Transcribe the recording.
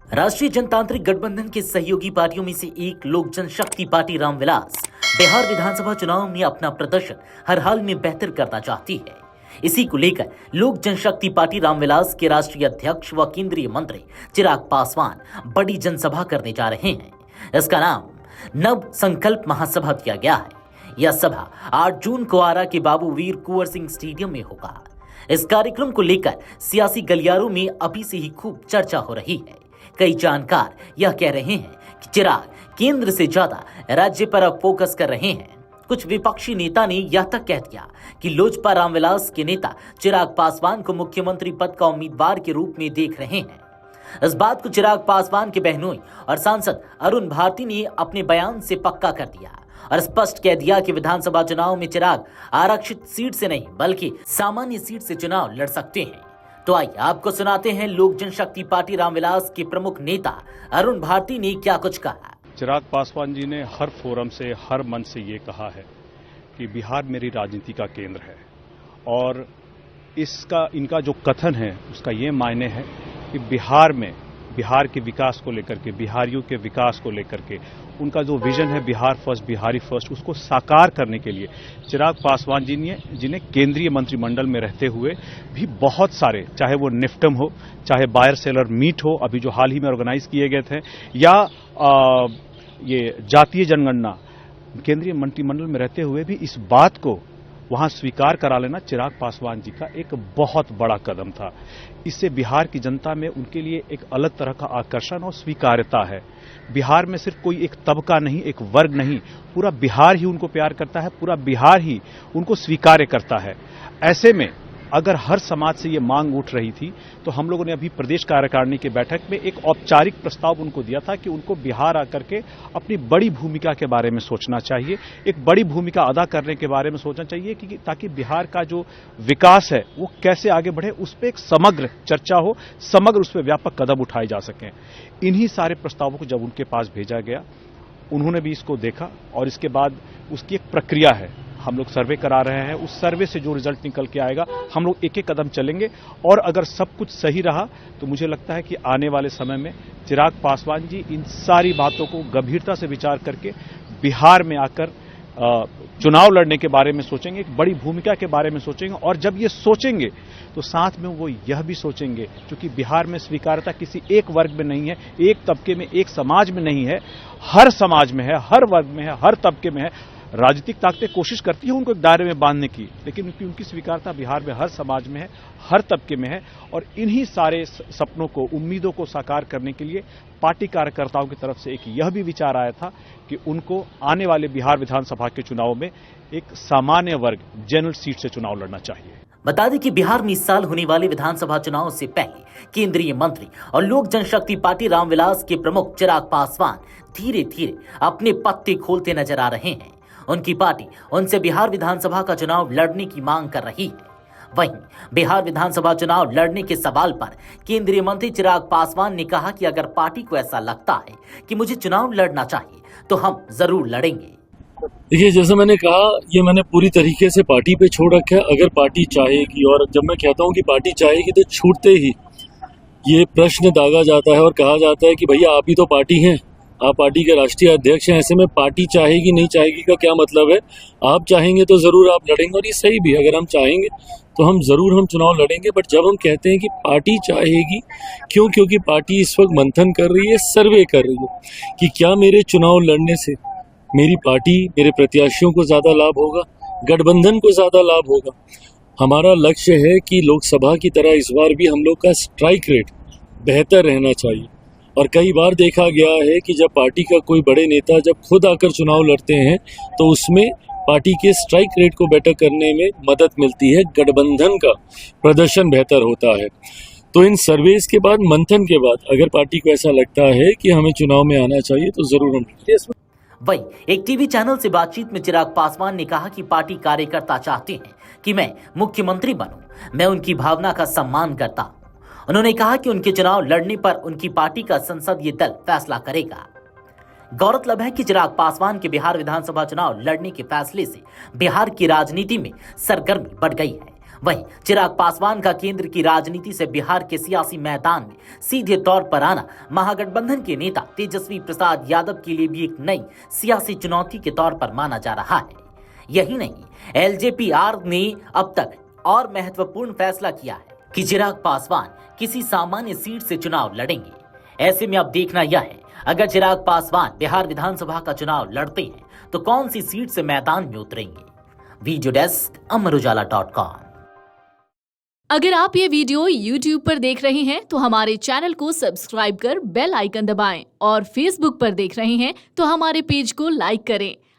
राष्ट्रीय जनतांत्रिक गठबंधन के सहयोगी पार्टियों में से एक लोक जनशक्ति पार्टी रामविलास बिहार विधानसभा चुनाव में अपना प्रदर्शन हर हाल में बेहतर करना चाहती है। इसी को लेकर लोक जनशक्ति पार्टी रामविलास के राष्ट्रीय अध्यक्ष व केंद्रीय मंत्री चिराग पासवान बड़ी जनसभा करने जा रहे हैं। इसका नाम नव संकल्प महासभा दिया गया है। यह सभा 8 जून को आरा के बाबू वीर कुंवर सिंह स्टेडियम में होगा। इस कार्यक्रम को लेकर सियासी गलियारों में अभी से ही खूब चर्चा हो रही है। कई जानकार यह कह रहे हैं कि चिराग केंद्र से ज्यादा राज्य पर अब फोकस कर रहे हैं। कुछ विपक्षी नेता ने यह तक कह दिया कि लोजपा रामविलास के नेता चिराग पासवान को मुख्यमंत्री पद का उम्मीदवार के रूप में देख रहे हैं। इस बात को चिराग पासवान के बहनोई और सांसद अरुण भारती ने अपने बयान से पक्का कर दिया और स्पष्ट कह दिया कि विधानसभा चुनाव में चिराग आरक्षित सीट से नहीं बल्कि सामान्य सीट से चुनाव लड़ सकते हैं। तो आइए आपको सुनाते हैं लोक जनशक्ति पार्टी रामविलास के प्रमुख नेता अरुण भारती ने क्या कुछ कहा। चिराग पासवान जी ने हर फोरम से, हर मंच से ये कहा है कि बिहार मेरी राजनीति का केंद्र है और इनका जो कथन है उसका ये मायने है कि बिहार के विकास को लेकर के, बिहारियों के विकास को लेकर के उनका जो विजन है बिहार फर्स्ट, बिहारी फर्स्ट, उसको साकार करने के लिए चिराग पासवान जी ने जिन्हें केंद्रीय मंत्रिमंडल में रहते हुए भी बहुत सारे, चाहे वो निफ्टम हो, चाहे बायर सेलर मीट हो, अभी जो हाल ही में ऑर्गेनाइज किए गए थे, या ये जातीय जनगणना, केंद्रीय मंत्रिमंडल में रहते हुए भी इस बात को वहां स्वीकार करा लेना चिराग पासवान जी का एक बहुत बड़ा कदम था। इससे बिहार की जनता में उनके लिए एक अलग तरह का आकर्षण और स्वीकार्यता है। बिहार में सिर्फ कोई एक तबका नहीं, एक वर्ग नहीं, पूरा बिहार ही उनको प्यार करता है, पूरा बिहार ही उनको स्वीकार्य करता है। ऐसे में अगर हर समाज से ये मांग उठ रही थी तो हम लोगों ने अभी प्रदेश कार्यकारिणी की बैठक में एक औपचारिक प्रस्ताव उनको दिया था कि उनको बिहार आकर के अपनी बड़ी भूमिका के बारे में सोचना चाहिए, एक बड़ी भूमिका अदा करने के बारे में सोचना चाहिए कि ताकि बिहार का जो विकास है वो कैसे आगे बढ़े, उस पर एक समग्र चर्चा हो, समग्र उस पर व्यापक कदम उठाए जा सकें। इन्हीं सारे प्रस्तावों को जब उनके पास भेजा गया, उन्होंने भी इसको देखा और इसके बाद उसकी एक प्रक्रिया है, हम लोग सर्वे करा रहे हैं। उस सर्वे से जो रिजल्ट निकल के आएगा हम लोग एक एक कदम चलेंगे और अगर सब कुछ सही रहा तो मुझे लगता है कि आने वाले समय में चिराग पासवान जी इन सारी बातों को गंभीरता से विचार करके बिहार में आकर चुनाव लड़ने के बारे में सोचेंगे, एक बड़ी भूमिका के बारे में सोचेंगे। और जब ये सोचेंगे तो साथ में वो यह भी सोचेंगे, क्योंकि बिहार में स्वीकार्यता किसी एक वर्ग में नहीं है, एक तबके में, एक समाज में नहीं है, हर समाज में है, हर वर्ग में है, हर तबके में है। राजनीतिक ताकतें कोशिश करती है उनको एक दायरे में बांधने की, लेकिन उनकी स्वीकारता बिहार में हर समाज में है, हर तबके में है। और इन्हीं सारे सपनों को, उम्मीदों को साकार करने के लिए पार्टी कार्यकर्ताओं की तरफ से एक यह भी विचार आया था कि उनको आने वाले बिहार विधानसभा के चुनाव में एक सामान्य वर्ग, जनरल सीट से चुनाव लड़ना चाहिए। बता दें कि बिहार में इस साल होने वाले विधानसभा चुनाव से पहले केंद्रीय मंत्री और लोक जनशक्ति पार्टी रामविलास के प्रमुख चिराग पासवान धीरे धीरे अपने पत्ते खोलते नजर आ रहे हैं। उनकी पार्टी उनसे बिहार विधानसभा का चुनाव लड़ने की मांग कर रही है। वहीं बिहार विधानसभा चुनाव लड़ने के सवाल पर केंद्रीय मंत्री चिराग पासवान ने कहा कि अगर पार्टी को ऐसा लगता है कि मुझे चुनाव लड़ना चाहिए तो हम जरूर लड़ेंगे। देखिए, जैसे मैंने कहा, ये मैंने पूरी तरीके से पार्टी पे छोड़ रखा है। अगर पार्टी चाहेगी, और जब मैं कहता हूँ कि पार्टी चाहेगी तो छूटते ही ये प्रश्न दागा जाता है और कहा जाता है कि भैया आप ही तो पार्टी हैं, आप पार्टी के राष्ट्रीय अध्यक्ष हैं। ऐसे में पार्टी चाहेगी नहीं चाहेगी का क्या मतलब है? आप चाहेंगे तो जरूर आप लड़ेंगे, और ये सही भी, अगर हम चाहेंगे तो हम जरूर चुनाव लड़ेंगे। बट जब हम कहते हैं कि पार्टी चाहेगी, क्यों? क्योंकि पार्टी इस वक्त मंथन कर रही है, सर्वे कर रही है कि क्या मेरे चुनाव लड़ने से मेरी पार्टी, मेरे प्रत्याशियों को ज्यादा लाभ होगा, गठबंधन को ज्यादा लाभ होगा। हमारा लक्ष्य है कि लोकसभा की तरह इस बार भी हम लोग का स्ट्राइक रेट बेहतर रहना चाहिए। और कई बार देखा गया है कि जब पार्टी का कोई बड़े नेता जब खुद आकर चुनाव लड़ते हैं तो उसमें पार्टी के स्ट्राइक रेट को बेटर करने में मदद मिलती है, गठबंधन का प्रदर्शन बेहतर होता है। तो इन सर्वेस के बाद, मंथन के बाद, अगर पार्टी को ऐसा लगता है कि हमें चुनाव में आना चाहिए तो जरूर हम। वहीं एक टीवी चैनल से बातचीत में चिराग पासवान ने कहा कि पार्टी कार्यकर्ता चाहते हैं कि मैं मुख्यमंत्री बनूं। मैं उनकी भावना का सम्मान करता हूं। उन्होंने कहा कि उनके चुनाव लड़ने पर उनकी पार्टी का संसदीय दल फैसला करेगा। गौरतलब है कि चिराग पासवान के बिहार विधानसभा चुनाव लड़ने के फैसले से बिहार की राजनीति में सरगर्मी बढ़ गई है। वहीं चिराग पासवान का केंद्र की राजनीति से बिहार के सियासी मैदान में सीधे तौर पर आना महागठबंधन के नेता तेजस्वी प्रसाद यादव के लिए भी एक नई सियासी चुनौती के तौर पर माना जा रहा है। यही नहीं, एलजेपी-आर ने अब तक और महत्वपूर्ण फैसला किया है कि चिराग पासवान किसी सामान्य सीट से चुनाव लड़ेंगे। ऐसे में अब देखना यह है, अगर चिराग पासवान बिहार विधानसभा का चुनाव लड़ते हैं तो कौन सी सीट से मैदान में उतरेंगे। वीडियो डेस्क अमरउजाला.com। अगर आप ये वीडियो YouTube पर देख रहे हैं तो हमारे चैनल को सब्सक्राइब कर बेल आइकन दबाएं और Facebook पर देख रहे हैं तो हमारे पेज को लाइक करें।